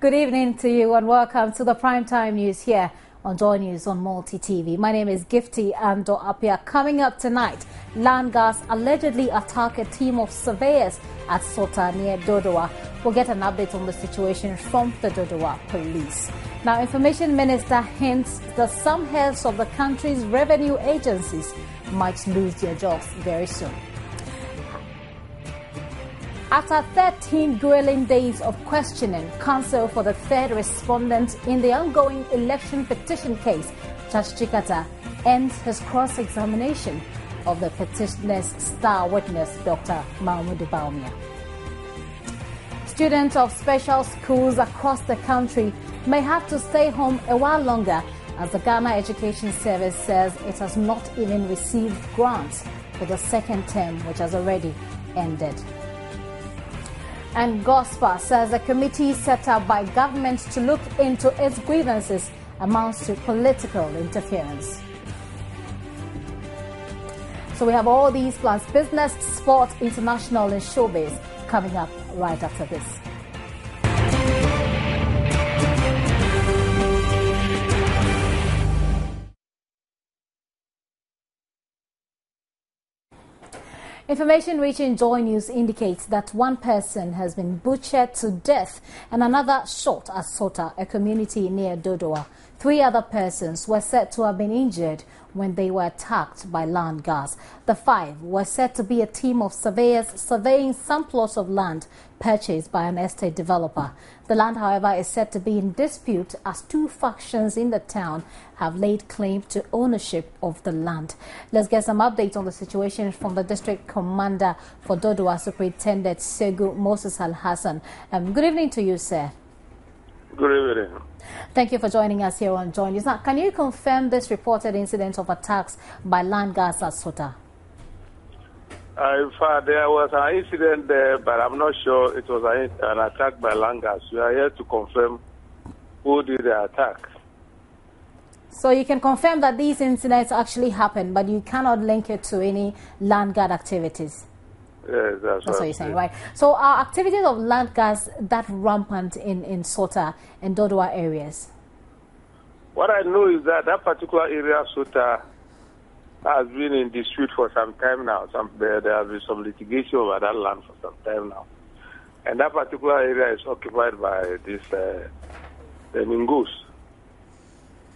Good evening to you and welcome to the Primetime News here on Joy News on Multi TV. My name is Gifty Ando Apia. Coming up tonight, land gas allegedly attack a team of surveyors at Sota near Dodowa. We'll get an update on the situation from the Dodowa police. Now, Information Minister hints that some heads of the country's revenue agencies might lose their jobs very soon. After 13 grueling days of questioning, counsel for the third respondent in the ongoing election petition case, Judge Chikata ends his cross-examination of the petitioner's star witness, Dr. Mahmoud Baumia. Students of special schools across the country may have to stay home a while longer, as the Ghana Education Service says it has not even received grants for the second term, which has already ended. And GOSPA says a committee set up by government to look into its grievances amounts to political interference. So we have all these plus business, sport, international and showbiz coming up right after this. Information reaching Joy News indicates that one person has been butchered to death and another shot at Sota, a community near Dodowa. 3 other persons were said to have been injured when they were attacked by land gas. The 5 were said to be a team of surveyors surveying some plots of land purchased by an estate developer. The land, however, is said to be in dispute as 2 factions in the town have laid claim to ownership of the land. Let's get some updates on the situation from the district commander for Dodowa, Superintendent Segu Moses Al Hassan. Good evening to you, sir. Good evening. Thank you for joining us here on Joy News. Now, can you confirm this reported incident of attacks by land gas at Sota? In fact, there was an incident there, but I'm not sure it was an attack by land gas. We are here to confirm who did the attack. So you can confirm that these incidents actually happened, but you cannot link it to any land guard activities? Yes, that's what you're saying, right? So are activities of land gas that rampant in Sota and Dodowa areas? What I know is that that particular area, Sota, has been in dispute for some time now. There has been some litigation over that land for some time now. And that particular area is occupied by this, the Mingus.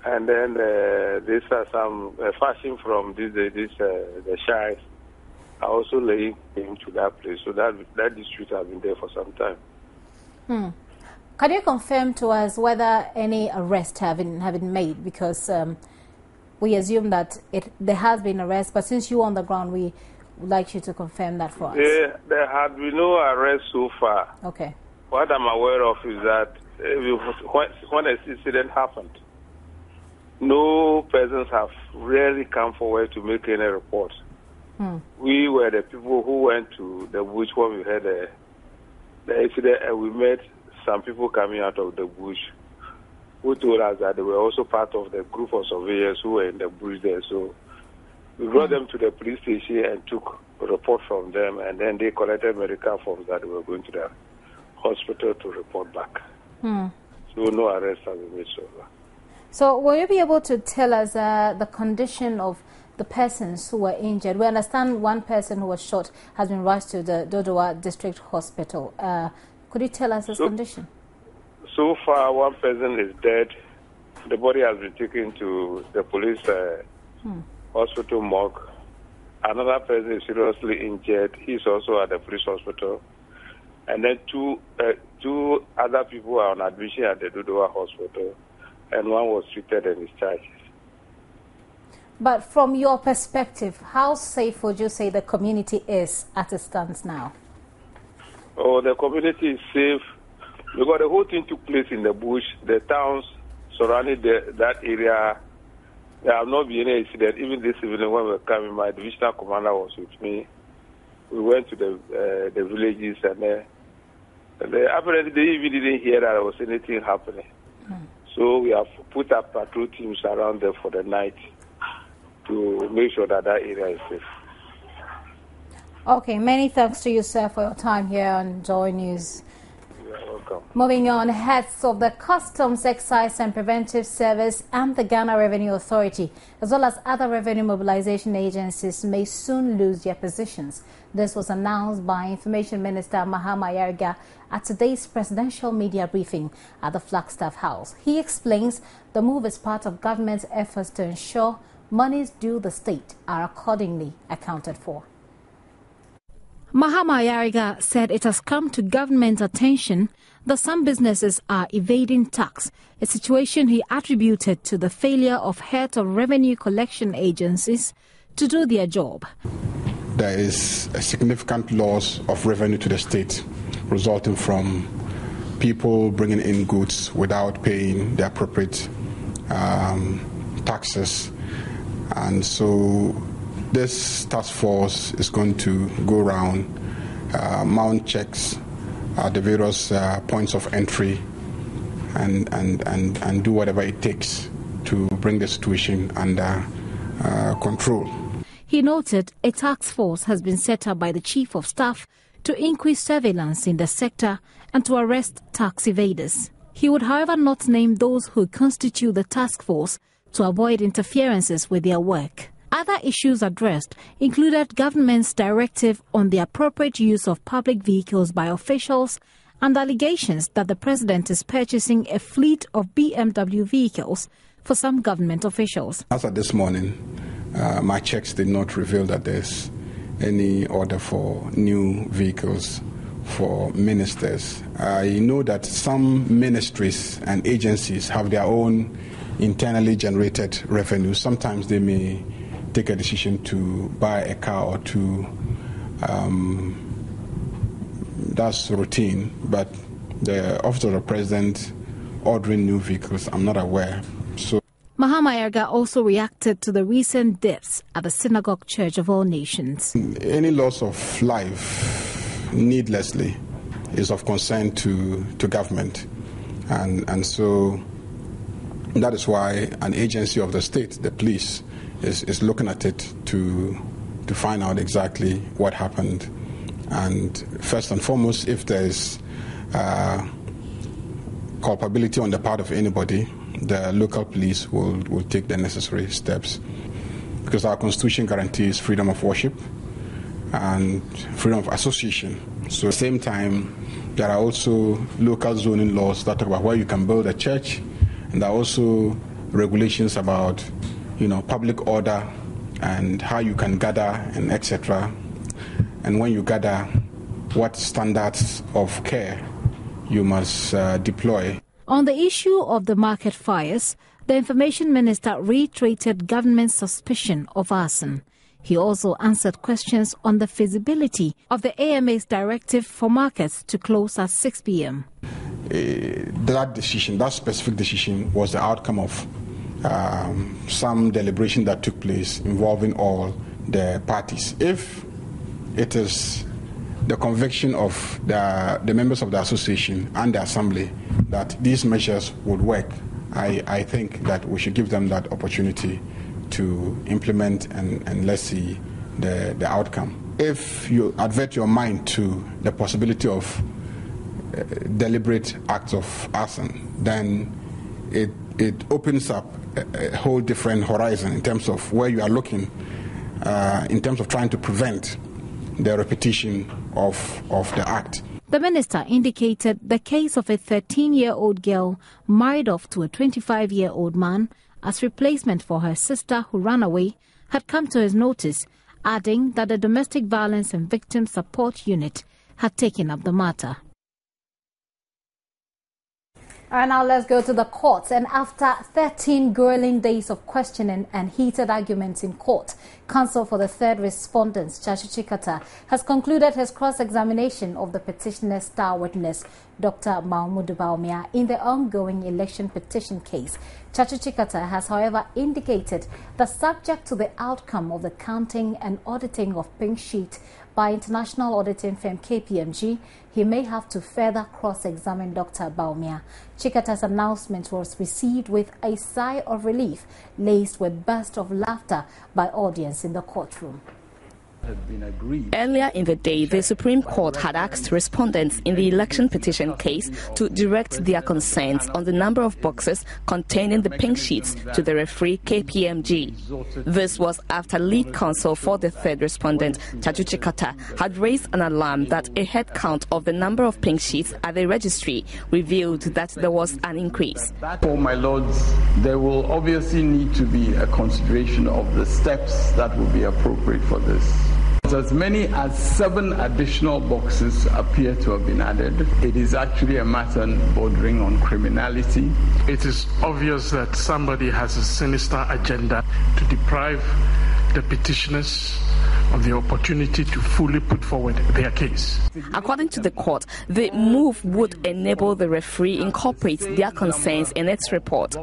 And then these are some fashion from the Shires are also laying claim to that place. So that dispute has been there for some time. Can you confirm to us whether any arrests have been made? Because we assume that there has been arrest, but since you're on the ground, we would like you to confirm that for us. There had been no arrest so far. Okay. What I'm aware of is that when an incident happened, no persons have really come forward to make any report. We were the people who went to the bush when we had the incident, and we met some people coming out of the bush who told us that they were also part of the group of surveyors who were in the bush there. So we brought them to the police station and took a report from them, and then they collected medical forms that they were going to the hospital to report back. So no arrest has been made so far. So will you be able to tell us the condition of the persons who were injured? We understand one person who was shot has been rushed to the Dodowa District Hospital. Could you tell us his condition? So far, one person is dead. The body has been taken to the police hospital morgue. Another person is seriously injured. He's also at the police hospital. And then two other people are on admission at the Dodowa Hospital, and one was treated and discharged. But from your perspective, how safe would you say the community is as it stands now? Oh, the community is safe because the whole thing took place in the bush. The towns surrounding that area, there have not been any incident. Even this evening when we were coming, my divisional commander was with me. We went to the villages, and apparently they even didn't hear that there was anything happening. So we have put up patrol teams around there for the night to make sure that area is safe. Okay, many thanks to you, sir, for your time here on Joy News. welcome. Moving on, heads of the Customs, Excise and Preventive Service and the Ghana Revenue Authority, as well as other revenue mobilization agencies, may soon lose their positions. This was announced by Information Minister Mahama Yariga at today's presidential media briefing at the Flagstaff House. He explains the move is part of government's efforts to ensure monies due the state are accordingly accounted for. Mahama Yariga said it has come to government's attention that some businesses are evading tax, a situation he attributed to the failure of heads of revenue collection agencies to do their job. There is a significant loss of revenue to the state resulting from people bringing in goods without paying the appropriate taxes. And so this task force is going to go around, mount checks at the various points of entry and do whatever it takes to bring the situation under control. He noted a task force has been set up by the Chief of Staff to increase surveillance in the sector and to arrest tax evaders. He would, however, not name those who constitute the task force to avoid interferences with their work. Other issues addressed included government's directive on the appropriate use of public vehicles by officials and allegations that the president is purchasing a fleet of BMW vehicles for some government officials. As of this morning, my checks did not reveal that there's any order for new vehicles for ministers. I know that some ministries and agencies have their own internally generated revenue. Sometimes they may take a decision to buy a car or two. That's routine, but the Office of the President ordering new vehicles, I'm not aware. So Mahama Yariga also reacted to the recent deaths at the Synagogue Church of All Nations. Any loss of life needlessly is of concern to government, and so that is why an agency of the state, the police, is looking at it to find out exactly what happened. And first and foremost, if there is culpability on the part of anybody, the local police will take the necessary steps. Because our constitution guarantees freedom of worship and freedom of association. So at the same time, there are also local zoning laws that talk about where you can build a church, and there are also regulations about public order and how you can gather and etc. And when you gather, what standards of care you must deploy. On the issue of the market fires, the Information Minister reiterated government's suspicion of arson. He also answered questions on the feasibility of the AMA's directive for markets to close at 6 p.m. That specific decision was the outcome of some deliberation that took place involving all the parties. If it is the conviction of the members of the association and the assembly that these measures would work, I think that we should give them that opportunity to implement and let's see the outcome. If you advert your mind to the possibility of deliberate acts of arson, then it opens up a whole different horizon in terms of where you are looking, in terms of trying to prevent the repetition of the act. The minister indicated the case of a 13-year-old girl married off to a 25-year-old man as replacement for her sister who ran away had come to his notice, adding that the Domestic Violence and Victim Support Unit had taken up the matter. All right, now let's go to the courts. And after 13 grueling days of questioning and heated arguments in court, counsel for the third respondent, Chachi Chikata, has concluded his cross-examination of the petitioner's star witness, Dr. Mahmoud Bawumia, in the ongoing election petition case. Chachi Chikata has, however, indicated that subject to the outcome of the counting and auditing of pink sheet by international auditing firm KPMG, he may have to further cross-examine Dr. Bawumia. Chikata's announcement was received with a sigh of relief, laced with bursts of laughter by audience in the courtroom. Earlier in the day, the Supreme Court had asked respondents in the election petition case to direct their concerns on the number of boxes containing the pink sheets to the referee KPMG. This was after lead counsel for the third respondent, Chachuchi Kata, had raised an alarm that a head count of the number of pink sheets at the registry revealed that there was an increase. For my lords, there will obviously need to be a consideration of the steps that will be appropriate for this. As many as 7 additional boxes appear to have been added. It is actually a matter bordering on criminality. It is obvious that somebody has a sinister agenda to deprive the petitioners of the opportunity to fully put forward their case. According to the court, the move would enable the referee incorporate their concerns in its report.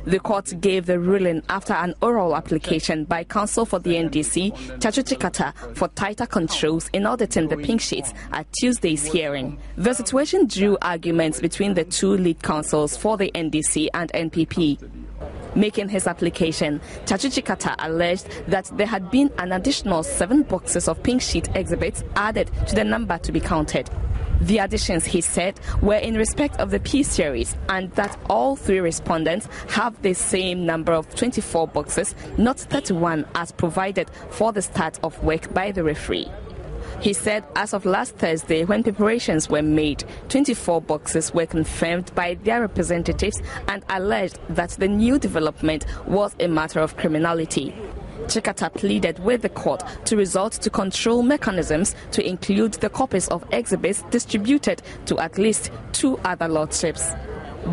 The court gave the ruling after an oral application by counsel for the NDC, Chachuchi Kata, for tighter controls in auditing the pink sheets at Tuesday's hearing. The situation drew arguments between the two lead counsels for the NDC and NPP. Making his application, Chachuchi Kata alleged that there had been an additional 7 boxes of pink sheet exhibits added to the number to be counted. The additions, he said, were in respect of the P series and that all 3 respondents have the same number of 24 boxes, not 31 as provided for the start of work by the referee. He said as of last Thursday, when preparations were made, 24 boxes were confirmed by their representatives and alleged that the new development was a matter of criminality. Chikata pleaded with the court to resort to control mechanisms to include the copies of exhibits distributed to at least 2 other lordships.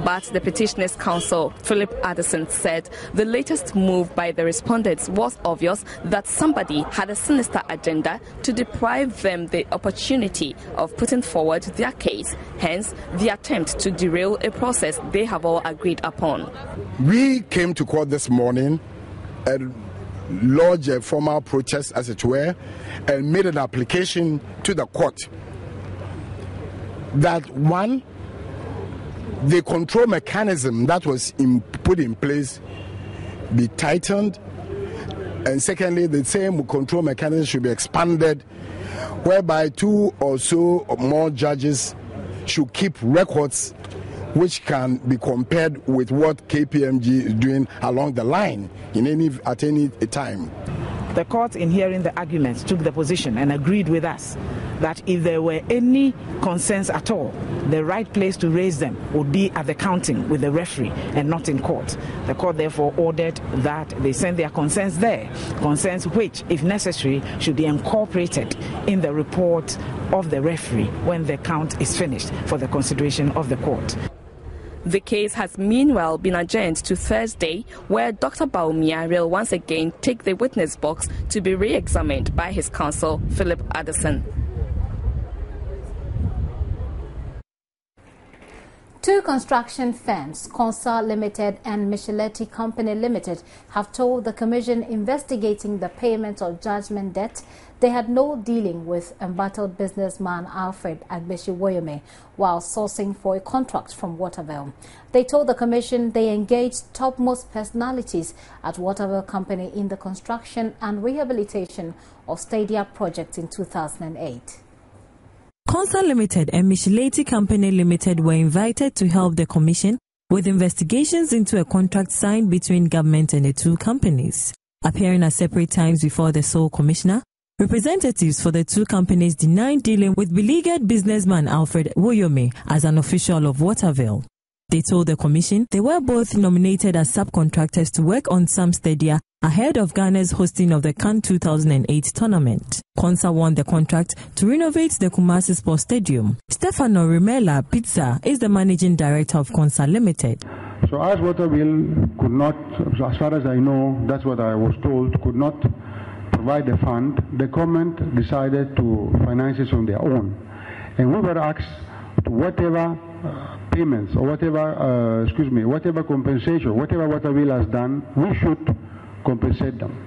But the petitioner's counsel, Philip Addison, said the latest move by the respondents was obvious that somebody had a sinister agenda to deprive them the opportunity of putting forward their case, hence the attempt to derail a process they have all agreed upon. We came to court this morning and lodged a formal protest, as it were, and made an application to the court that, one, the control mechanism that was put in place be tightened, and secondly, the same control mechanism should be expanded, whereby 2 or so or more judges should keep records which can be compared with what KPMG is doing along the line at any time. The court, in hearing the arguments, took the position and agreed with us that if there were any concerns at all, the right place to raise them would be at the counting with the referee and not in court. The court therefore ordered that they send their concerns there, concerns which, if necessary, should be incorporated in the report of the referee when the count is finished for the consideration of the court. The case has meanwhile been adjourned to Thursday, where Dr. Baumia will once again take the witness box to be re-examined by his counsel, Philip Addison. 2 construction firms, Consa Limited and Micheletti Company Limited, have told the commission investigating the payment of judgment debt they had no dealing with embattled businessman Alfred Agbeshi-Woyome while sourcing for a contract from Waterville. They told the commission they engaged topmost personalities at Waterville Company in the construction and rehabilitation of Stadia projects in 2008. Consa Limited and Micheletti Company Limited were invited to help the commission with investigations into a contract signed between government and the 2 companies. Appearing at separate times before the sole commissioner, representatives for the 2 companies denied dealing with beleaguered businessman Alfred Woyome as an official of Waterville. They told the commission they were both nominated as subcontractors to work on some stadia ahead of Ghana's hosting of the CAN 2008 tournament. Consa won the contract to renovate the Kumasi Sports Stadium. Stefano Rimela Pizza is the managing director of Consa Limited. So as Waterville could not, as far as I know, that's what I was told, could not provide the fund, the government decided to finance it on their own. And we were asked to whatever payments or whatever compensation, whatever Waterville has done, we should compensate them.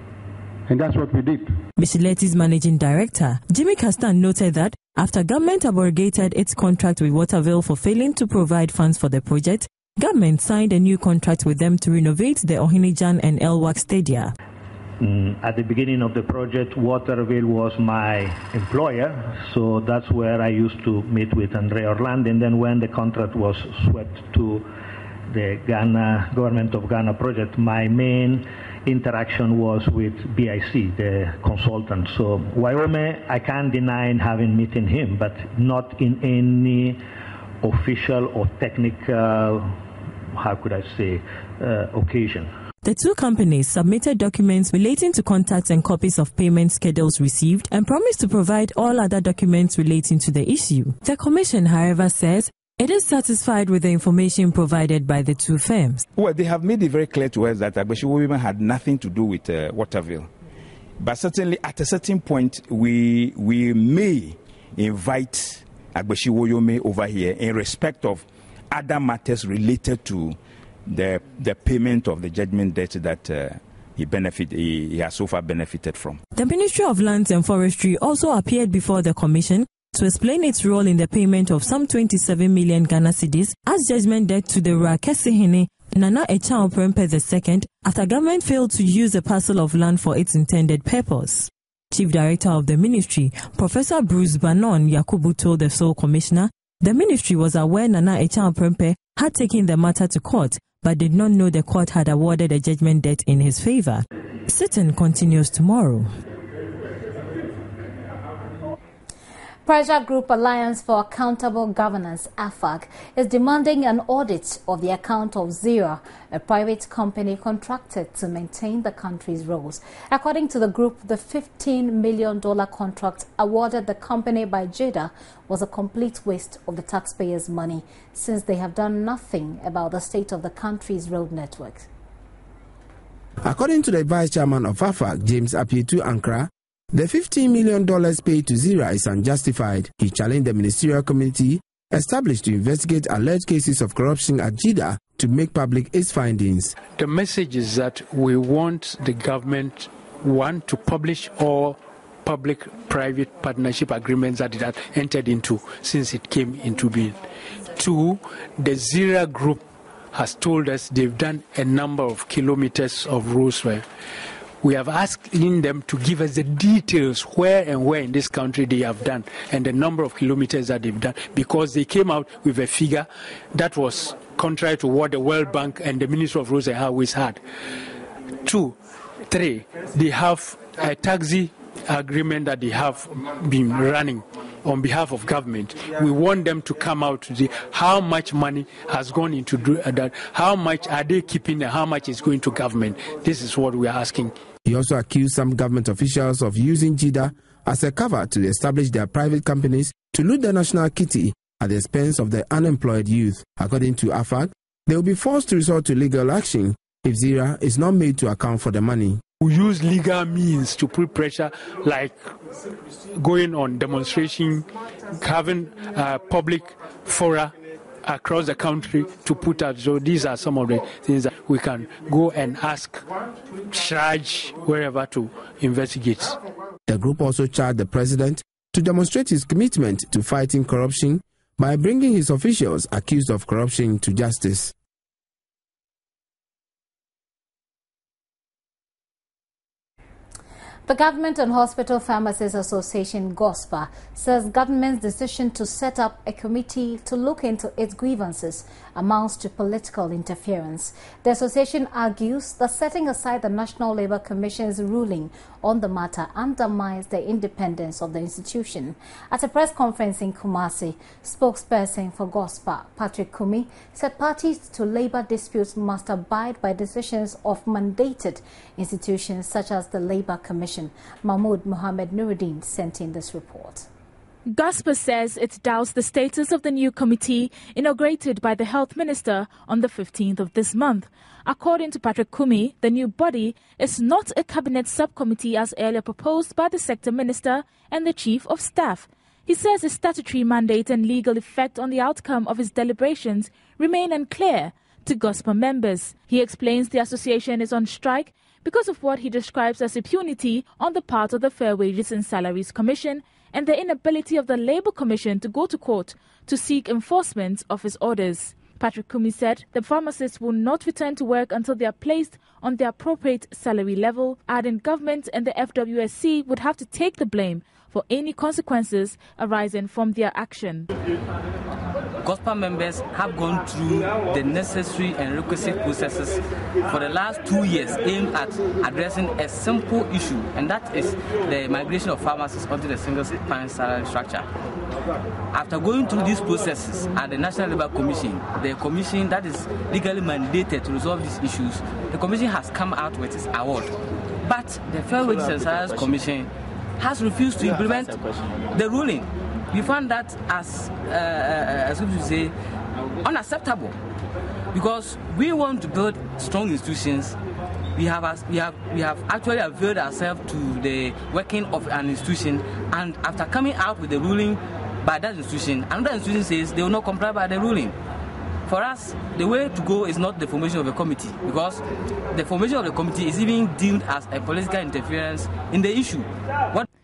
And that's what we did. Micheletti's managing director, Jimmy Castan, noted that after government abrogated its contract with Waterville for failing to provide funds for the project, government signed a new contract with them to renovate the Ohinijan and Elwak stadia. At the beginning of the project, Waterville was my employer, so that's where I used to meet with Andre Orlando. And then when the contract was swept to the government of Ghana project, my main interaction was with BIC, the consultant. So Wyoming, I can't deny having meeting him, but not in any official or technical, how could I say, occasion. The two companies submitted documents relating to contacts and copies of payment schedules received and promised to provide all other documents relating to the issue. The Commission, however, says it is satisfied with the information provided by the two firms. Well, they have made it very clear to us that Agbeshiwoyome had nothing to do with Waterville. But certainly at a certain point, we may invite Agbeshiwoyome over here in respect of other matters related to the payment of the judgment debt that he has so far benefited from. The Ministry of Lands and Forestry also appeared before the Commission to explain its role in the payment of some 27 million Ghana cedis as judgment debt to the Rakesihene Nana Echao Prempeh II after government failed to use a parcel of land for its intended purpose. Chief Director of the Ministry, Professor Bruce Banon Yakubu, told the sole commissioner the ministry was aware Nana Echao Prempeh had taken the matter to court but did not know the court had awarded a judgment debt in his favor. Sitting continues tomorrow. Pressure Group Alliance for Accountable Governance, AFAG, is demanding an audit of the account of Zira, a private company contracted to maintain the country's roads. According to the group, the $15 million contract awarded the company by JIDA was a complete waste of the taxpayers' money, since they have done nothing about the state of the country's road network. According to the Vice Chairman of AFAG, James Apietu Ankara, the $15 million paid to Zira is unjustified. He challenged the ministerial committee established to investigate alleged cases of corruption at JIDA to make public its findings. The message is that we want the government, one, to publish all public-private partnership agreements that it had entered into since it came into being. Two, the Zira group has told us they've done a number of kilometers of roads where we have asked them to give us the details where in this country they have done and the number of kilometers that they've done, because they came out with a figure that was contrary to what the World Bank and the Ministry of Roads and Highways had. 2, 3, they have a taxi agreement that they have been running on behalf of government. We want them to come out to see how much money has gone into that, how much are they keeping and how much is going to government. This is what we are asking. He also accused some government officials of using JIDA as a cover to establish their private companies to loot the national kitty at the expense of the unemployed youth. According to AFAG, they will be forced to resort to legal action if Zira is not made to account for the money. We use legal means to put pressure, like going on demonstration, having public fora across the country to put out. So these are some of the things that we can go and ask, charge wherever to investigate. The group also charged the president to demonstrate his commitment to fighting corruption by bringing his officials accused of corruption to justice. The Government and Hospital Pharmacists Association, GOSPA, says government's decision to set up a committee to look into its grievances amounts to political interference. The association argues that setting aside the National Labour Commission's ruling on the matter undermines the independence of the institution. At a press conference in Kumasi, spokesperson for GOSPA, Patrick Kumi, said parties to labour disputes must abide by decisions of mandated institutions such as the Labour Commission. Mahmoud Mohammed Nuruddin sent in this report. GOSPA says it doubts the status of the new committee inaugurated by the Health Minister on the 15th of this month. According to Patrick Kumi, the new body is not a cabinet subcommittee as earlier proposed by the sector minister and the chief of staff. He says his statutory mandate and legal effect on the outcome of his deliberations remain unclear to GOSPA members. He explains the association is on strike because of what he describes as impunity on the part of the Fair Wages and Salaries Commission and the inability of the Labour Commission to go to court to seek enforcement of his orders. Patrick Kumi said the pharmacists will not return to work until they are placed on the appropriate salary level, adding government and the FWSC would have to take the blame for any consequences arising from their action. GOSPA members have gone through the necessary and requisite processes for the last 2 years aimed at addressing a simple issue, and that is the migration of pharmacists onto the single span salary structure. After going through these processes at the National Labour Commission, the commission that is legally mandated to resolve these issues, the commission has come out with its award. But the Fair Wages and Salaries Commission has refused to implement the ruling. We found that as we say, unacceptable, because we want to build strong institutions. We have actually availed ourselves to the working of an institution, and after coming out with the ruling by that institution, another institution says they will not comply by the ruling. For us, the way to go is not the formation of a committee, because the formation of the committee is even deemed as a political interference in the issue.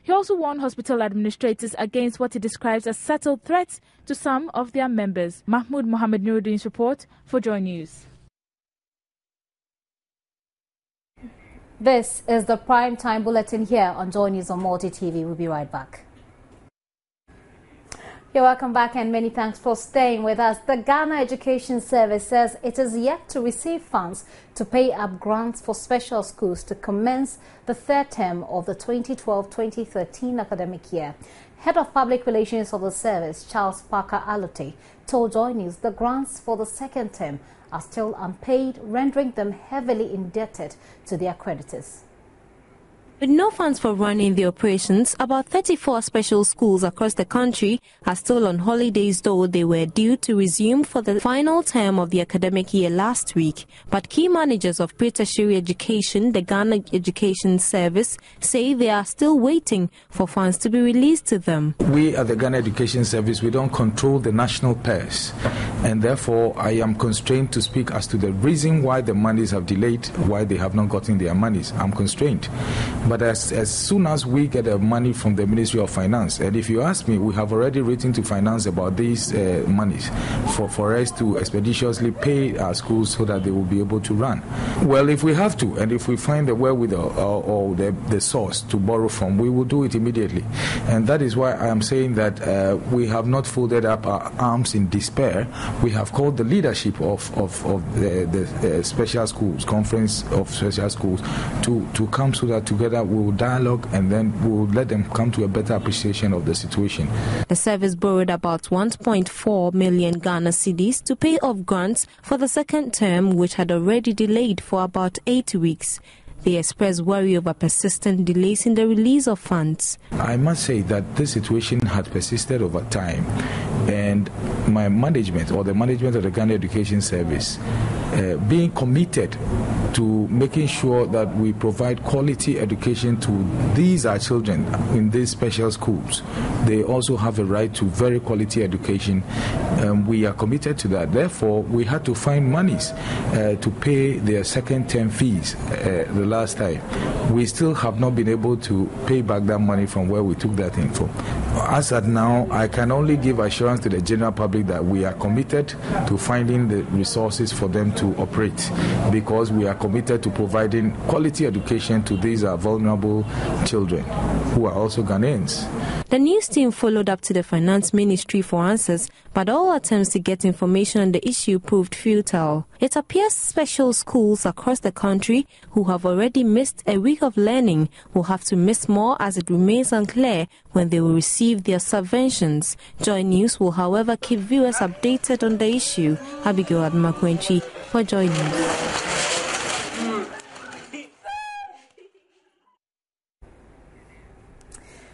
He also warned hospital administrators against what he describes as subtle threats to some of their members. Mahmoud Mohammed Nuruddin's report for Joy News. This is the Primetime Bulletin here on Joy News on Multi TV. We'll be right back. You're welcome back and many thanks for staying with us. The Ghana Education Service says it is yet to receive funds to pay up grants for special schools to commence the third term of the 2012-2013 academic year. Head of Public Relations of the service, Charles Parker Alote, told Joy News the grants for the second term are still unpaid, rendering them heavily indebted to their creditors. With no funds for running the operations, about 34 special schools across the country are still on holidays, though they were due to resume for the final term of the academic year last week. But key managers of pre-tertiary education, the Ghana Education Service, say they are still waiting for funds to be released to them. We at the Ghana Education Service, we don't control the national purse, and therefore I am constrained to speak as to the reason why the monies have delayed, why they have not gotten their monies. I'm constrained. But as soon as we get the money from the Ministry of Finance, and if you ask me, we have already written to Finance about these monies for us to expeditiously pay our schools so that they will be able to run. Well, if we have to, and if we find the wherewithal or the source to borrow from, we will do it immediately. And that is why I am saying that we have not folded up our arms in despair. We have called the leadership of the special schools, Conference of Special Schools, to come so that together we will dialogue and then we will let them come to a better appreciation of the situation. The service borrowed about 1.4 million Ghana cedis to pay off grants for the second term, which had already delayed for about 8 weeks. They express worry over persistent delays in the release of funds. I must say that this situation had persisted over time, and my management, or the management of the Ghana Education Service, being committed to making sure that we provide quality education to these our children in these special schools. They also have a right to very quality education. We are committed to that. Therefore, we had to find monies to pay their second term fees the last time. We still have not been able to pay back that money from where we took that thing from. As at now, I can only give assurance to the general public that we are committed to finding the resources for them to operate, because we are committed to providing quality education to these vulnerable children who are also Ghanaians. The news team followed up to the Finance Ministry for answers, but all attempts to get information on the issue proved futile. It appears special schools across the country who have already missed a week of learning will have to miss more, as it remains unclear when they will receive their subventions. Joy News will, however, keep viewers updated on the issue. Abigail Admakwenchi for Joy News.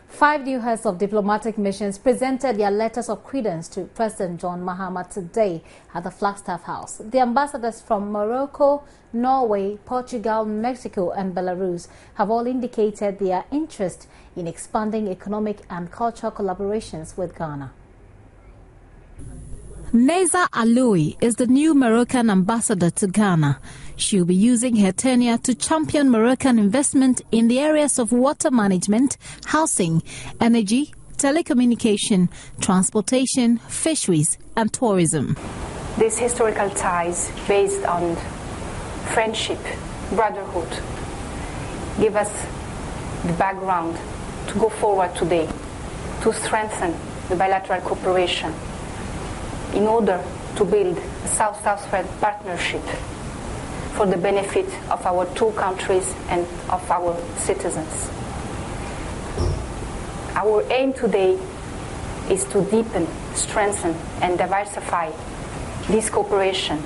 5 new heads of diplomatic missions presented their letters of credence to President John Mahama today at the Flagstaff House. The ambassadors from Morocco, Norway, Portugal, Mexico and Belarus have all indicated their interest in expanding economic and cultural collaborations with Ghana. Neza Aloui is the new Moroccan ambassador to Ghana. She'll be using her tenure to champion Moroccan investment in the areas of water management, housing, energy, telecommunication, transportation, fisheries and tourism. these historical ties based on friendship, brotherhood, give us the background to go forward today, to strengthen the bilateral cooperation in order to build a South-South partnership for the benefit of our two countries and of our citizens. Our aim today is to deepen, strengthen, and diversify this cooperation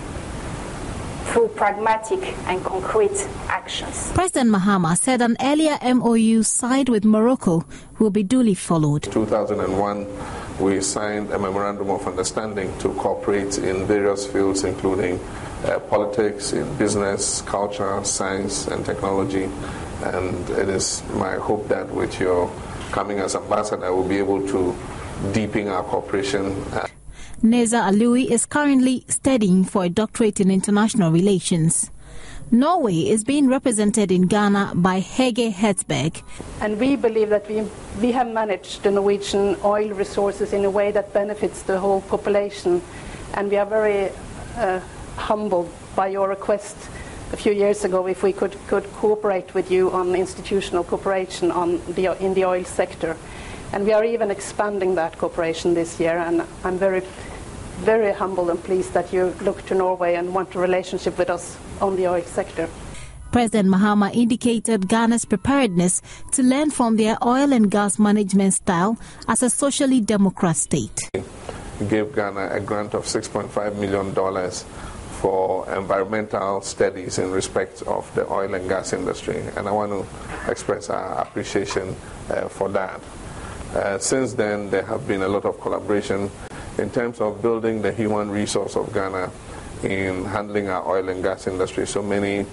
through pragmatic and concrete actions. President Mahama said an earlier MOU signed with Morocco will be duly followed. In 2001, we signed a memorandum of understanding to cooperate in various fields, including politics, in business, culture, science, and technology. And it is my hope that with your coming as ambassador, we'll be able to deepen our cooperation. Neza Alui is currently studying for a doctorate in international relations. Norway is being represented in Ghana by Hege Hertzberg. And we believe that we have managed the Norwegian oil resources in a way that benefits the whole population. And we are very humbled by your request a few years ago if we could cooperate with you on institutional cooperation in the oil sector. And we are even expanding that cooperation this year, and I'm very, very humbled and pleased that you look to Norway and want a relationship with us on the oil sector. President Mahama indicated Ghana's preparedness to learn from their oil and gas management style as a socially democratic state. We gave Ghana a grant of $6.5 million for environmental studies in respect of the oil and gas industry, and I want to express our appreciation for that. Since then, there have been a lot of collaboration in terms of building the human resource of Ghana in handling our oil and gas industry. So many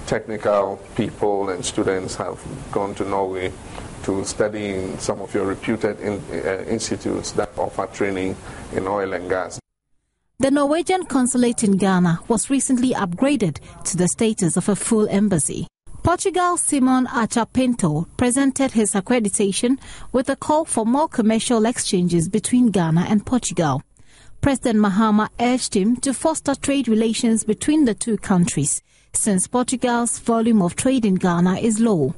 technical people and students have gone to Norway to study in some of your reputed institutes that offer training in oil and gas. The Norwegian consulate in Ghana was recently upgraded to the status of a full embassy. Portugal's Simon Achapinto presented his accreditation with a call for more commercial exchanges between Ghana and Portugal. President Mahama urged him to foster trade relations between the two countries, since Portugal's volume of trade in Ghana is low.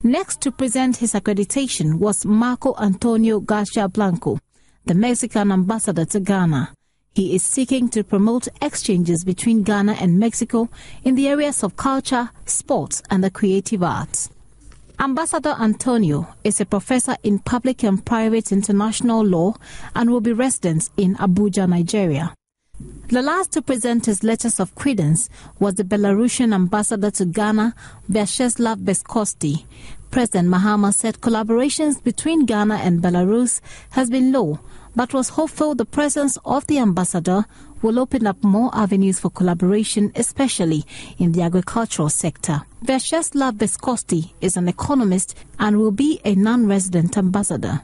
Next to present his accreditation was Marco Antonio Garcia Blanco, the Mexican ambassador to Ghana. He is seeking to promote exchanges between Ghana and Mexico in the areas of culture, sports, and the creative arts. Ambassador Antonio is a professor in public and private international law and will be resident in Abuja, Nigeria. The last to present his letters of credence was the Belarusian ambassador to Ghana, Vyacheslav Beskosti. President Mahama said collaborations between Ghana and Belarus has been low, but was hopeful the presence of the ambassador will open up more avenues for collaboration, especially in the agricultural sector. Vyacheslav Beskosti is an economist and will be a non-resident ambassador.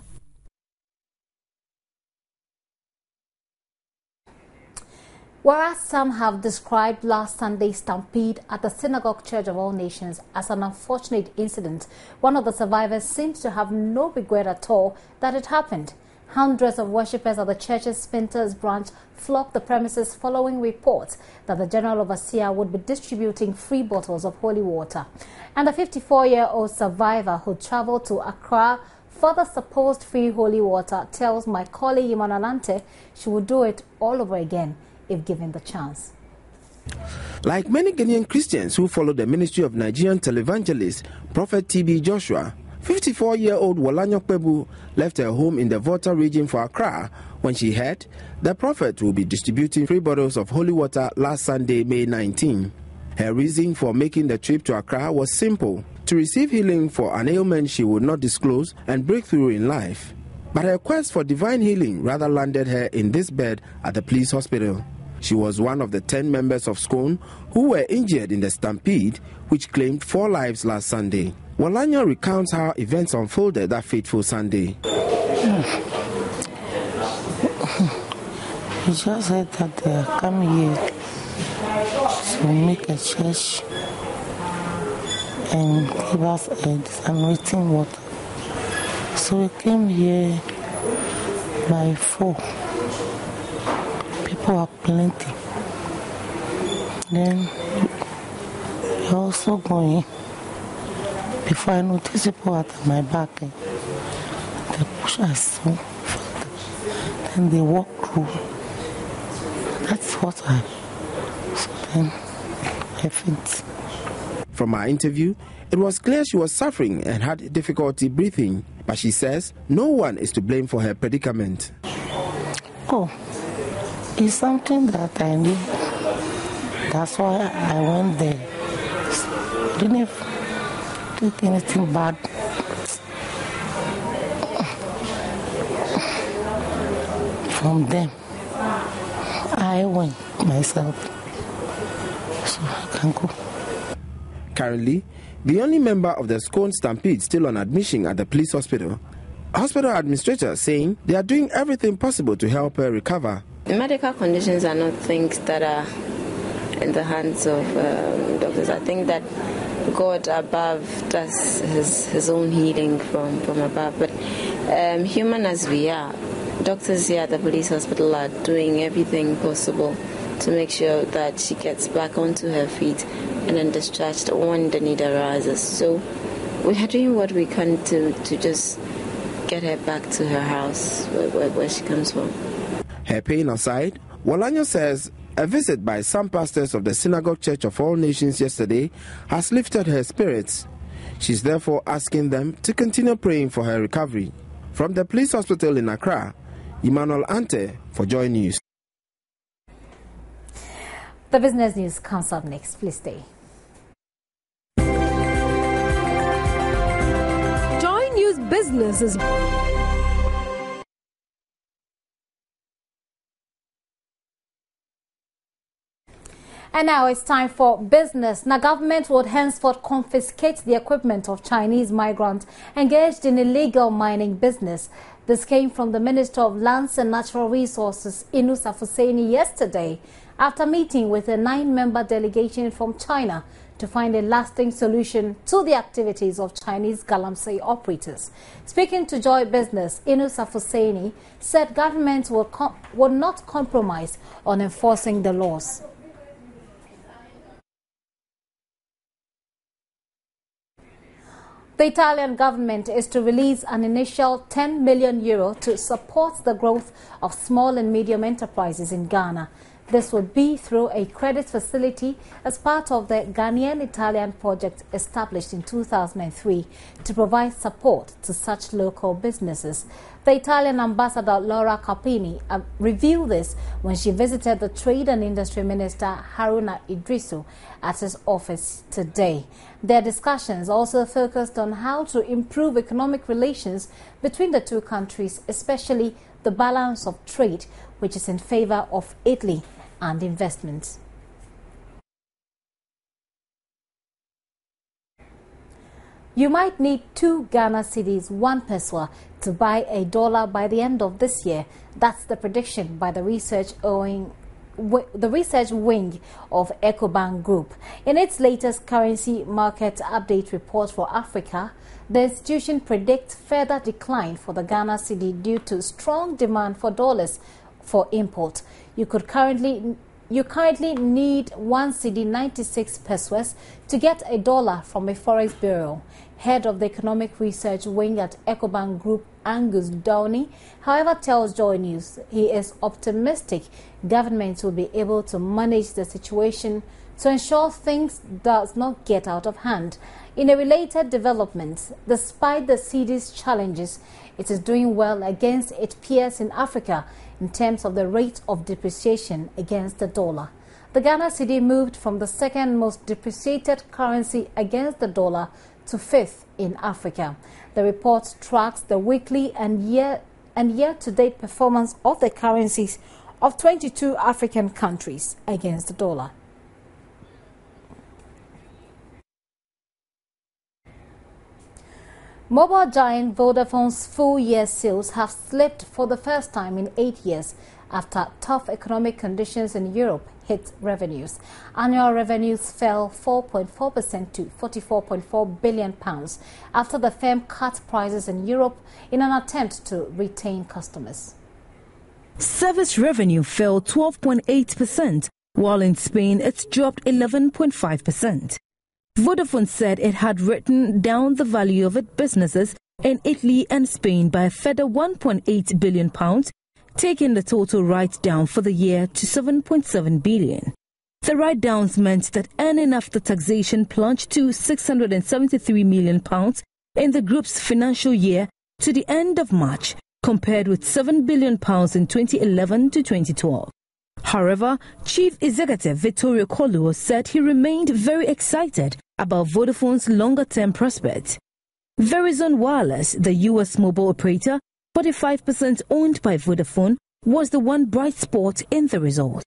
Whereas some have described last Sunday's stampede at the Synagogue Church of All Nations as an unfortunate incident, one of the survivors seems to have no regret at all that it happened. Hundreds of worshippers at the church's Spinters branch flocked the premises following reports that the general overseer would be distributing free bottles of holy water. And the 54-year-old survivor who traveled to Accra for the supposed free holy water tells my colleague Imanalante she would do it all over again if given the chance. Like many Ghanaian Christians who follow the ministry of Nigerian televangelist Prophet T.B. Joshua, 54-year-old Walanyo Kpebu left her home in the Volta region for Accra when she heard the prophet will be distributing free bottles of holy water last Sunday, May 19. Her reason for making the trip to Accra was simple: to receive healing for an ailment she would not disclose and breakthrough in life. But her quest for divine healing rather landed her in this bed at the police hospital. She was one of the 10 members of SCOAN who were injured in the stampede, which claimed 4 lives last Sunday. Walanyo recounts how events unfolded that fateful Sunday. He just said that they come here to make a church and give us some written water. So we came here by 4. People people are plenty. Then you're also going. Before I notice people at my back, they push us so further. Then they walk through. That's what I. So then I faint. From our interview, it was clear she was suffering and had difficulty breathing, but she says no one is to blame for her predicament. Oh, it's something that I need. That's why I went there. I didn't take anything bad. From them, I went myself, so I can go. Currently, the only member of the Scone Stampede still on admission at the police hospital. Hospital administrators saying they are doing everything possible to help her recover. The medical conditions are not things that are in the hands of doctors. I think that God above does his own healing from above. But human as we are, doctors here at the police hospital are doing everything possible to make sure that she gets back onto her feet and then discharged when the need arises. So we are doing what we can to just get her back to her house where she comes from. Her pain aside, Walanyo says a visit by some pastors of the Synagogue Church of All Nations yesterday has lifted her spirits. She's therefore asking them to continue praying for her recovery. From the police hospital in Accra, Emmanuel Ante for Joy News. The business news comes up next. Please stay. Joy News Business is... And now it's time for business. Now, government would henceforth confiscate the equipment of Chinese migrants engaged in illegal mining business. This came from the Minister of Lands and Natural Resources, Inus Afuseni, yesterday, after meeting with a 9-member delegation from China to find a lasting solution to the activities of Chinese galamsey operators. Speaking to Joy Business, Inus Afuseni said government will not compromise on enforcing the laws. The Italian government is to release an initial €10 million to support the growth of small and medium enterprises in Ghana. This would be through a credit facility as part of the Ghanaian-Italian project established in 2003 to provide support to such local businesses. The Italian ambassador Laura Carpini revealed this when she visited the Trade and Industry Minister Haruna Idrisu at his office today. Their discussions also focused on how to improve economic relations between the two countries, especially the balance of trade, which is in favor of Italy and investments. You might need 2 Ghana cedis, 1 pesewa, to buy $1 by the end of this year. That's the prediction by the research wing of EcoBank Group. In its latest currency market update report for Africa, the institution predicts further decline for the Ghana cedi due to strong demand for dollars for import. You currently need 1 cedi 96 pesos to get $1 from a forex bureau. Head of the economic research wing at EcoBank Group, Angus Downey, however, tells Joy News he is optimistic governments will be able to manage the situation to ensure things does not get out of hand. In a related development, despite the cedi's challenges, it is doing well against its peers in Africa in terms of the rate of depreciation against the dollar. The Ghana cedi moved from the second most depreciated currency against the dollar to 5th in Africa. The report tracks the weekly and year-to-date performance of the currencies of 22 African countries against the dollar. Mobile giant Vodafone's full-year sales have slipped for the first time in 8 years after tough economic conditions in Europe hit revenues. Annual revenues fell 4.4% to £44.4 billion after the firm cut prices in Europe in an attempt to retain customers. service revenue fell 12.8%, while in Spain it dropped 11.5%. Vodafone said it had written down the value of its businesses in Italy and Spain by a further £1.8 billion, taking the total write-down for the year to £7.7 billion. The write-downs meant that earning after taxation plunged to £673 million in the group's financial year to the end of March, compared with £7 billion in 2011 to 2012. However, Chief Executive Vittorio Coluo said he remained very excited about Vodafone's longer-term prospects. Verizon Wireless, the U.S. mobile operator, 45% owned by Vodafone, was the one bright spot in the result.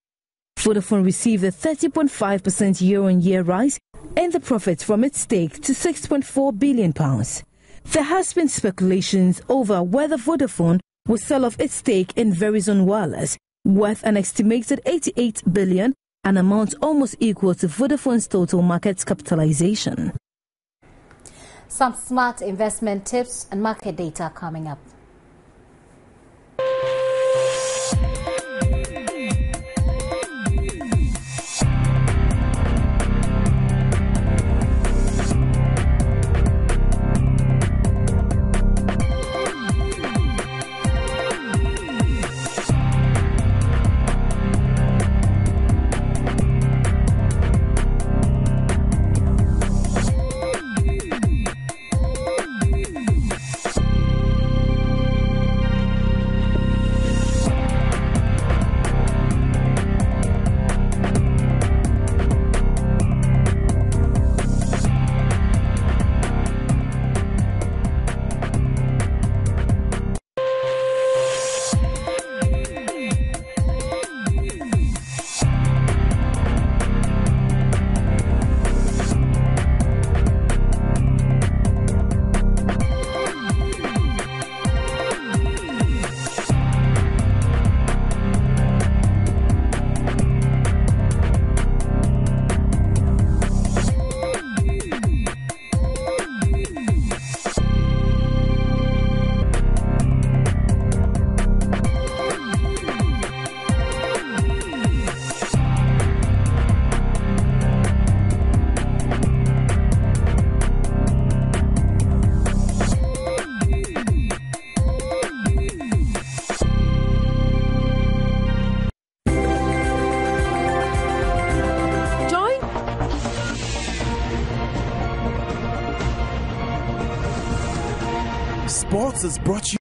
Vodafone received a 30.5% year-on-year rise in the profits from its stake to £6.4 billion. There has been speculations over whether Vodafone will sell off its stake in Verizon Wireless, worth an estimated $88 billion, an amount almost equal to Vodafone's total market capitalization. Some smart investment tips and market data coming up. Sports has brought you.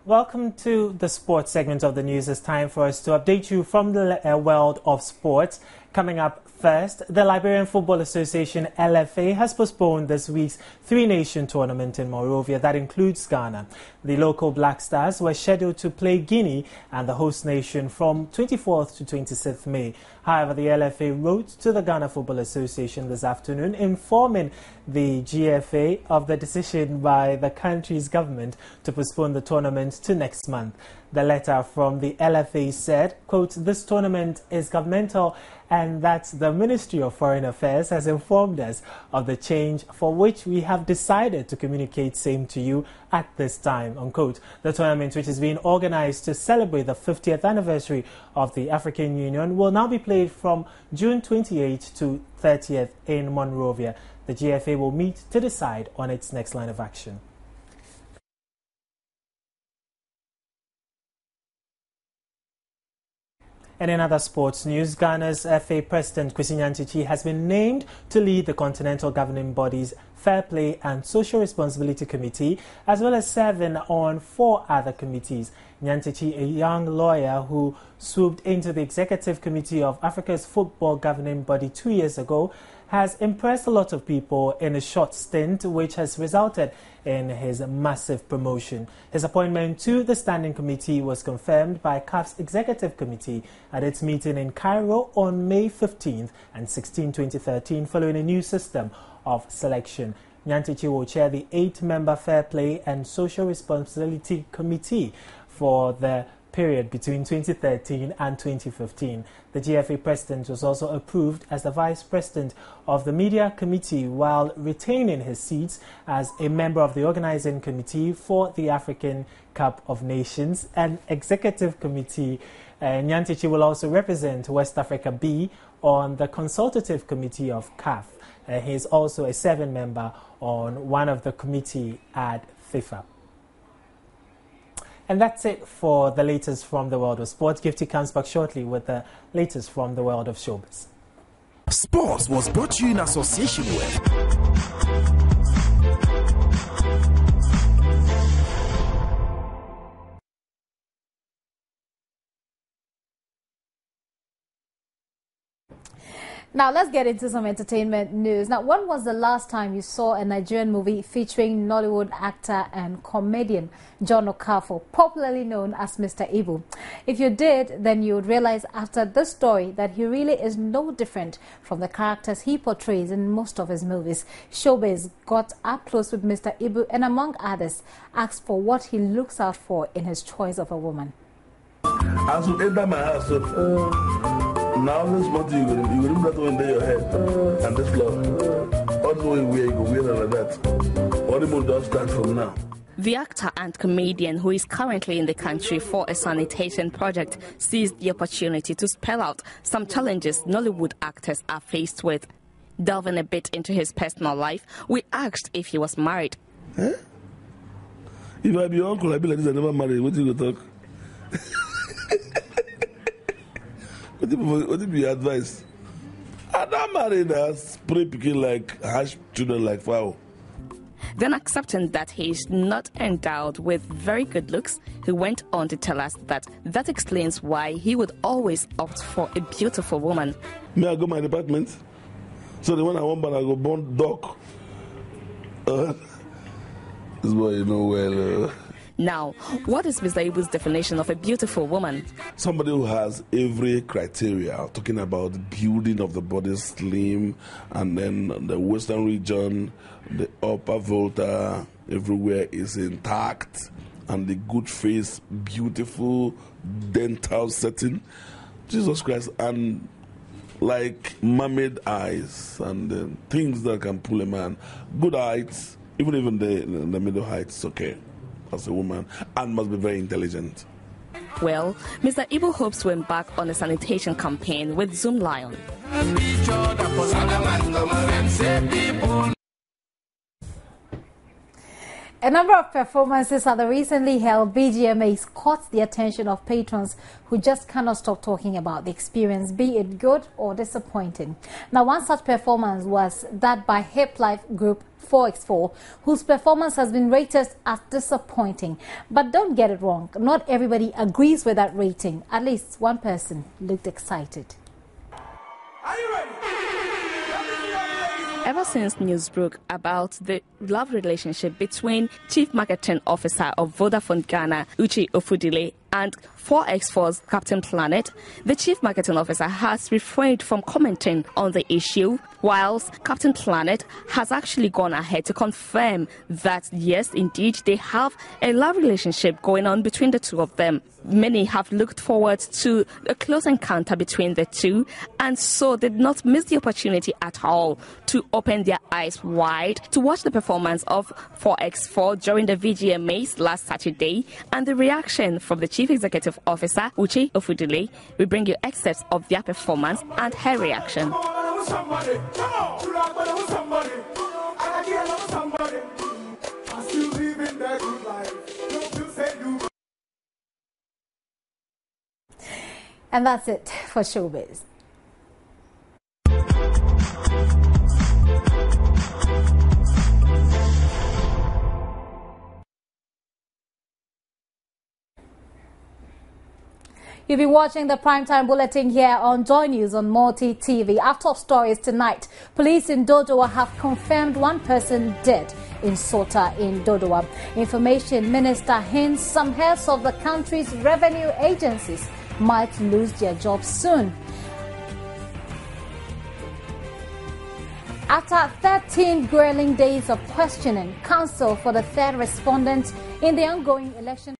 Welcome to the sports segment of the news. It's time for us to update you from the world of sports. Coming up first, the Liberian Football Association LFA has postponed this week's three-nation tournament in Monrovia that includes Ghana. The local Black Stars were scheduled to play Guinea and the host nation from 24th to 26th May. However, the LFA wrote to the Ghana Football Association this afternoon informing the GFA of the decision by the country's government to postpone the tournament to next month. The letter from the LFA said, quote, "This tournament is governmental and that the Ministry of Foreign Affairs has informed us of the change for which we have decided to communicate same to you at this time," unquote. The tournament, which is being organized to celebrate the 50th anniversary of the African Union, will now be played from June 28th to 30th in Monrovia. The GFA will meet to decide on its next line of action. And in other sports news, Ghana's FA President Kwesi Nyantakyi has been named to lead the Continental Governing Body's Fair Play and Social Responsibility Committee, as well as serving on 4 other committees. Nyantakyi, a young lawyer who swooped into the Executive Committee of Africa's Football Governing Body 2 years ago, has impressed a lot of people in a short stint, which has resulted in his massive promotion. His appointment to the Standing Committee was confirmed by CAF's Executive Committee at its meeting in Cairo on May 15th and 16, 2013, following a new system of selection. Nyantakyi will chair the 8-member Fair Play and Social Responsibility Committee for the period between 2013 and 2015. The GFA president was also approved as the vice president of the media committee while retaining his seats as a member of the organizing committee for the African Cup of Nations and executive committee. Nyantichi will also represent West Africa B on the consultative committee of CAF. He is also a 7-member on one of the committee at FIFA. And that's it for the latest from the world of sports. Gifty comes back shortly with the latest from the world of showbiz. Sports was brought to you in association with Now, let's get into some entertainment news. Now, when was the last time you saw a Nigerian movie featuring Nollywood actor and comedian John Okafor, popularly known as Mr. Ibu? If you did, then you would realize after this story that he really is no different from the characters he portrays in most of his movies. Showbiz got up close with Mr. Ibu and, among others, asked for what he looks out for in his choice of a woman. As you enter my house, now this money you will that one in your head and this floor. All the way where you go wear like that. All the more does start from now. The actor and comedian, who is currently in the country for a sanitation project, seized the opportunity to spell out some challenges Nollywood actors are faced with. Delving a bit into his personal life, we asked if he was married. Eh? If I be your uncle, I be like this, I never married. What do you talk? What do you advise? I'm not married as spray picking like hash children like fowl. Then, accepting that he is not endowed with very good looks, he went on to tell us that explains why he would always opt for a beautiful woman. May I go my department? So the one I want, but I go born dog. This boy, you know well. Now, what is Mr. Ibu's definition of a beautiful woman? Somebody who has every criteria, talking about building of the body, slim, and then the western region, the upper volta, everywhere is intact, and the good face, beautiful dental setting. Jesus Christ, and like mermaid eyes, and things that can pull a man. Good heights, even the middle heights, okay. As a woman, and must be very intelligent. Well, Mr. Ibu hopes to embark on a sanitation campaign with Zoom Lion. A number of performances at the recently held BGMAs caught the attention of patrons who just cannot stop talking about the experience, be it good or disappointing. Now, one such performance was that by Hip Life group 4x4, whose performance has been rated as disappointing. But don't get it wrong, not everybody agrees with that rating. At least one person looked excited. Are you ready? Ever since news broke about the love relationship between Chief Marketing Officer of Vodafone Ghana, Uche Ofudile, and 4x4's Captain Planet, the Chief Marketing Officer has refrained from commenting on the issue, whilst Captain Planet has actually gone ahead to confirm that, yes, indeed, they have a love relationship going on between the two of them. Many have looked forward to a close encounter between the two, and so did not miss the opportunity at all to open their eyes wide to watch the performance of 4x4 during the VGMAs last Saturday, and the reaction from the Chief Executive Officer, Uche Ofudile. We bring you excerpts of their performance and her reaction. And that's it for Showbiz. You've been watching the Primetime Bulletin here on Joy News on Multi TV. Our top stories tonight. Police in Dodowa have confirmed one person dead in Sota in Dodowa. Information Minister hints some heads of the country's revenue agencies might lose their jobs soon. After 13 grueling days of questioning, counsel for the third respondent in the ongoing election